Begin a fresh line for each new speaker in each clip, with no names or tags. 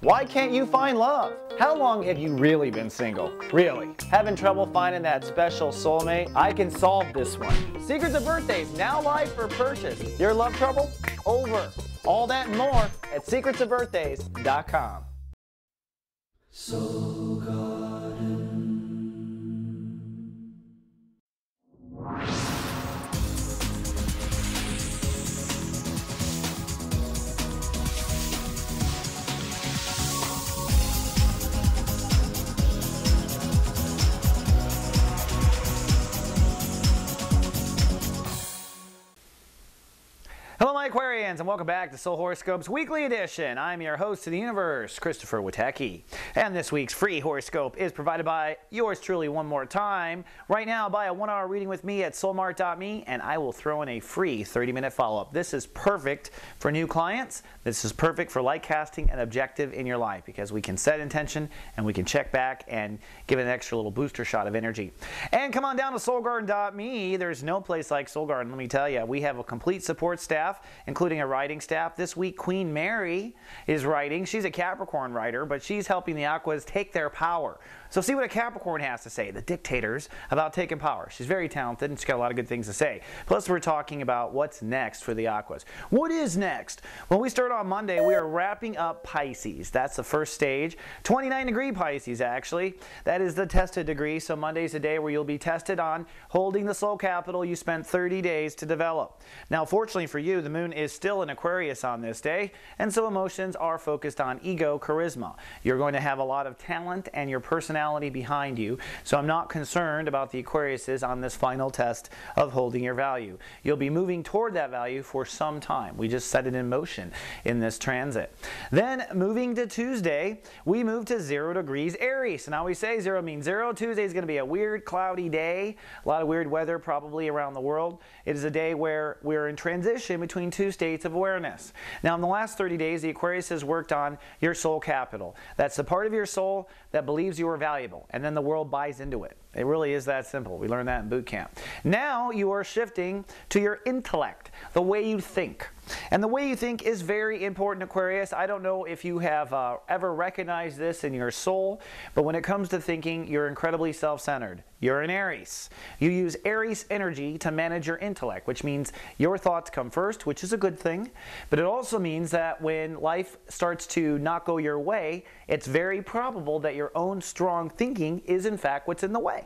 Why can't you find love? How long have you really been single? Really? Having trouble finding that special soulmate? I can solve this one. Secrets of Birthdays, now live for purchase. Your love trouble? Over. All that and more at secretsofbirthdays.com. Soul Garden. Hello my Aquarians, and welcome back to Soul Horoscopes Weekly Edition. I'm your host of the universe, Christopher Witecki. And this week's free horoscope is provided by yours truly one more time. Right now, buy a 1-hour reading with me at soulmart.me and I will throw in a free 30-minute follow-up. This is perfect for new clients. This is perfect for light casting an objective in your life because we can set intention and we can check back and give it an extra little booster shot of energy. And come on down to soulgarden.me. There's no place like Soul Garden, let me tell you. We have a complete support staff, including a writing staff. This week, Queen Mary is writing. She's a Capricorn writer, but she's helping the Aquas take their power. So see what a Capricorn has to say, the dictators, about taking power. She's very talented and she's got a lot of good things to say. Plus, we're talking about what's next for the Aquas. What is next? When we start on Monday, we are wrapping up Pisces. That's the first stage. 29-degree Pisces, actually. That is the tested degree. So Monday's a day where you'll be tested on holding the soul capital you spent 30 days to develop. Now, fortunately for you, the moon is still in Aquarius on this day, and so emotions are focused on ego, charisma. You're going to have a lot of talent and your personality behind you, so I'm not concerned about the Aquariuses on this final test of holding your value. You'll be moving toward that value for some time. We just set it in motion in this transit. Then moving to Tuesday, we move to 0 degrees Aries. Now we say 0 means 0. Tuesday is going to be a weird cloudy day, a lot of weird weather probably around the world. It is a day where we're in transition between two states of awareness. Now in the last 30 days, the Aquarius has worked on your soul capital. That's the part of your soul that believes you are valuable, and then the world buys into it. It really is that simple. We learned that in boot camp. Now you are shifting to your intellect, the way you think. And the way you think is very important, Aquarius. I don't know if you have ever recognized this in your soul, but when it comes to thinking, you're incredibly self-centered. You're an Aries. You use Aries energy to manage your intellect, which means your thoughts come first, which is a good thing. But it also means that when life starts to not go your way, it's very probable that your own strong thinking is in fact what's in the way.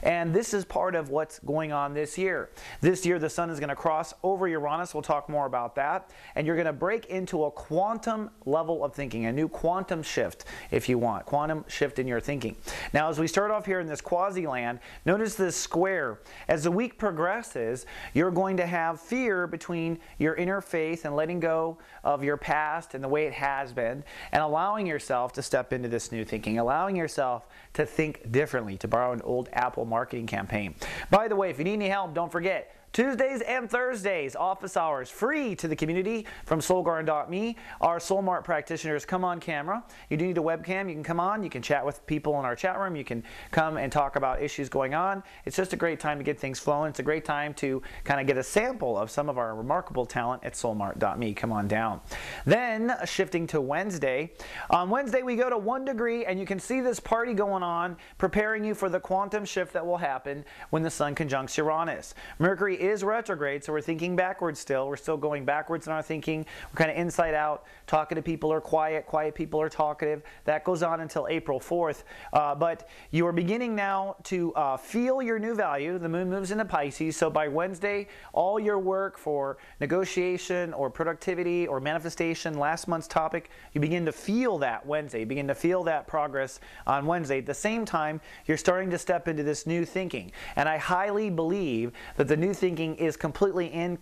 And this is part of what's going on this year. This year the sun is going to cross over Uranus. We'll talk more about that. And you're going to break into a quantum level of thinking, a new quantum shift if you want. Quantum shift in your thinking. Now as we start off here in this quasi-land, notice this square. As the week progresses, you're going to have fear between your inner faith and letting go of your past and the way it has been, and allowing yourself to step into this new thinking, allowing yourself to think differently, to borrow an old Apple marketing campaign. By the way, if you need any help, don't forget, Tuesdays and Thursdays, office hours, free to the community from soulgarden.me. Our SoulMart practitioners come on camera. You do need a webcam. You can come on. You can chat with people in our chat room. You can come and talk about issues going on. It's just a great time to get things flowing. It's a great time to kind of get a sample of some of our remarkable talent at soulmart.me. Come on down. Then, shifting to Wednesday. On Wednesday, we go to 1 degree, and you can see this party going on, preparing you for the quantum shift that will happen when the sun conjuncts Uranus. Mercury is retrograde, so we're thinking backwards still. We're still going backwards in our thinking. We're kind of inside out. Talkative people are quiet. Quiet people are talkative. That goes on until April 4th. But you are beginning now to feel your new value. The moon moves into Pisces, so by Wednesday, all your work for negotiation or productivity or manifestation, last month's topic, you begin to feel that Wednesday. You begin to feel that progress on Wednesday. At the same time, you're starting to step into this new thinking. And I highly believe that the new thinking is completely in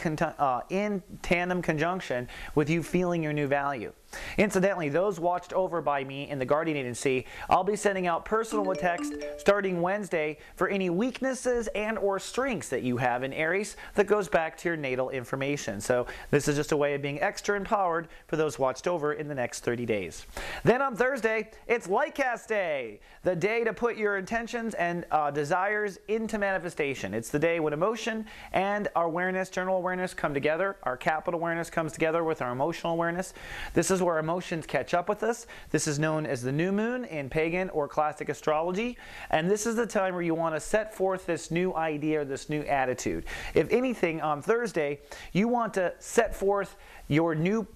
tandem conjunction with you feeling your new value. Incidentally, those watched over by me in the Guardian Agency, I'll be sending out personal text starting Wednesday for any weaknesses and or strengths that you have in Aries that goes back to your natal information. So this is just a way of being extra empowered for those watched over in the next 30 days. Then on Thursday, it's Lightcast Day, the day to put your intentions and desires into manifestation. It's the day when emotion and our awareness, general awareness, come together. Our capital awareness comes together with our emotional awareness. This is is where emotions catch up with us. This is known as the new moon in pagan or classic astrology. And this is the time where you want to set forth this new idea or this new attitude. If anything, on Thursday, you want to set forth your new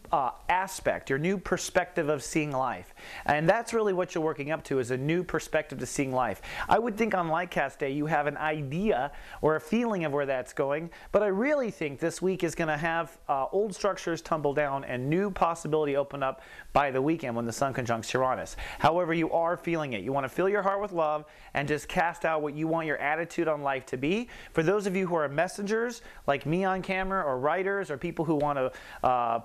aspect, your new perspective of seeing life. And that's really what you're working up to, is a new perspective to seeing life. I would think on Lightcast Day you have an idea or a feeling of where that's going, but I really think this week is going to have old structures tumble down and new possibility open up by the weekend when the Sun conjuncts Uranus. However, you are feeling it. You want to fill your heart with love and just cast out what you want your attitude on life to be. For those of you who are messengers, like me on camera, or writers, or people who want to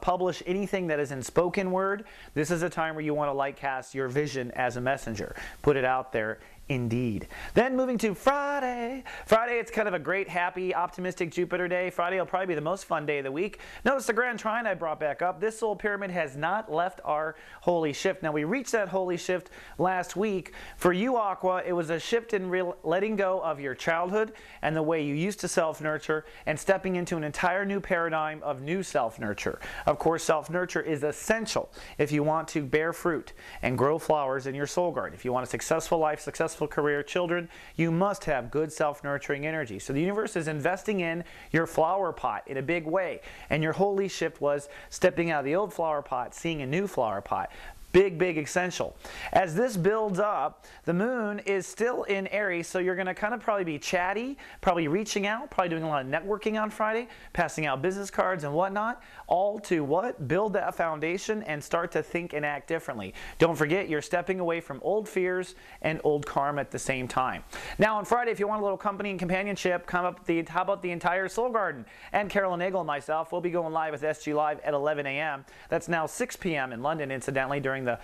publish anything that is in spoken word, this is a time where you want to lightcast your vision as a messenger. Put it out there. Indeed. Then moving to Friday. Friday, it's kind of a great, happy, optimistic Jupiter day. Friday will probably be the most fun day of the week. Notice the Grand Trine I brought back up. This solar pyramid has not left our holy shift. Now, we reached that holy shift last week. For you, Aqua, it was a shift in letting go of your childhood and the way you used to self-nurture and stepping into an entire new paradigm of new self-nurture. Of course, self-nurture is essential if you want to bear fruit and grow flowers in your soul garden. If you want a successful life, successful career, children, you must have good self-nurturing energy. So the universe is investing in your flower pot in a big way. And your holy shift was stepping out of the old flower pot, seeing a new flower pot. Big, big essential. As this builds up, the moon is still in Aries, so you're going to kind of probably be chatty, probably reaching out, probably doing a lot of networking on Friday, passing out business cards and whatnot, all to what? Build that foundation and start to think and act differently. Don't forget, you're stepping away from old fears and old karma at the same time. Now on Friday, if you want a little company and companionship, how about the entire Soul Garden? And Carolyn Nagel and myself will be going live with SG Live at 11 a.m. That's now 6 p.m. in London, incidentally, during the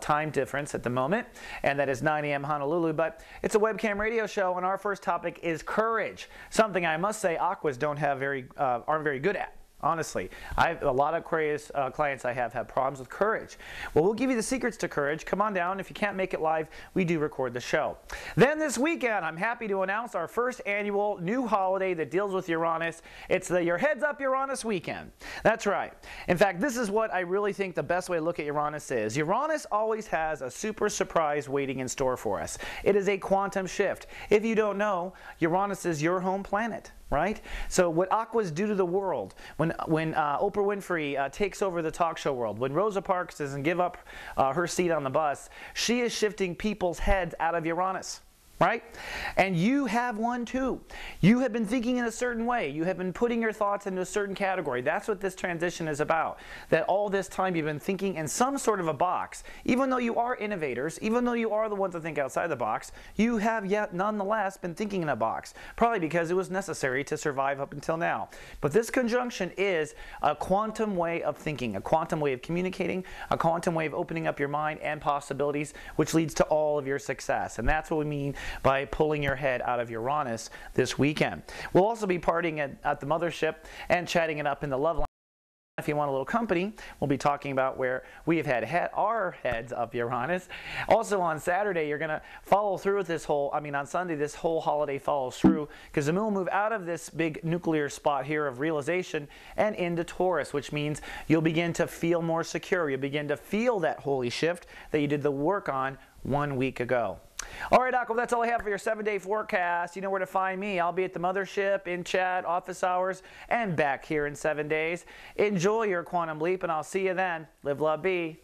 time difference at the moment, and that is 9 a.m. Honolulu. But it's a webcam radio show, and our first topic is courage, something I must say Aquas aren't very good at. Honestly, a lot of Aquarius clients I have problems with courage. Well, we'll give you the secrets to courage. Come on down. If you can't make it live, we do record the show. Then this weekend, I'm happy to announce our first annual new holiday that deals with Uranus. It's the Your Heads Up Uranus weekend. That's right. In fact, this is what I really think the best way to look at Uranus is. Uranus always has a super surprise waiting in store for us. It is a quantum shift. If you don't know, Uranus is your home planet. Right? So what Aquas do to the world, when Oprah Winfrey takes over the talk show world, when Rosa Parks doesn't give up her seat on the bus, she is shifting people's heads out of Uranus. Right? And you have one too. You have been thinking in a certain way. You have been putting your thoughts into a certain category. That's what this transition is about. That all this time you've been thinking in some sort of a box. Even though you are innovators, even though you are the ones that think outside the box, you have yet nonetheless been thinking in a box. Probably because it was necessary to survive up until now. But this conjunction is a quantum way of thinking, a quantum way of communicating, a quantum way of opening up your mind and possibilities, which leads to all of your success. And that's what we mean by pulling your head out of Uranus this weekend. We'll also be partying at the mothership and chatting it up in the love line. If you want a little company, we'll be talking about where we have had our heads up Uranus. Also on Saturday, you're going to follow through with this whole, on Sunday, this whole holiday follows through, because the moon will move out of this big nuclear spot here of realization and into Taurus, which means you'll begin to feel more secure. You'll begin to feel that holy shift that you did the work on 1 week ago. All right, Aqua, that's all I have for your 7-day forecast. You know where to find me. I'll be at the mothership, in chat, office hours, and back here in 7 days. Enjoy your quantum leap, and I'll see you then. Live, love, be.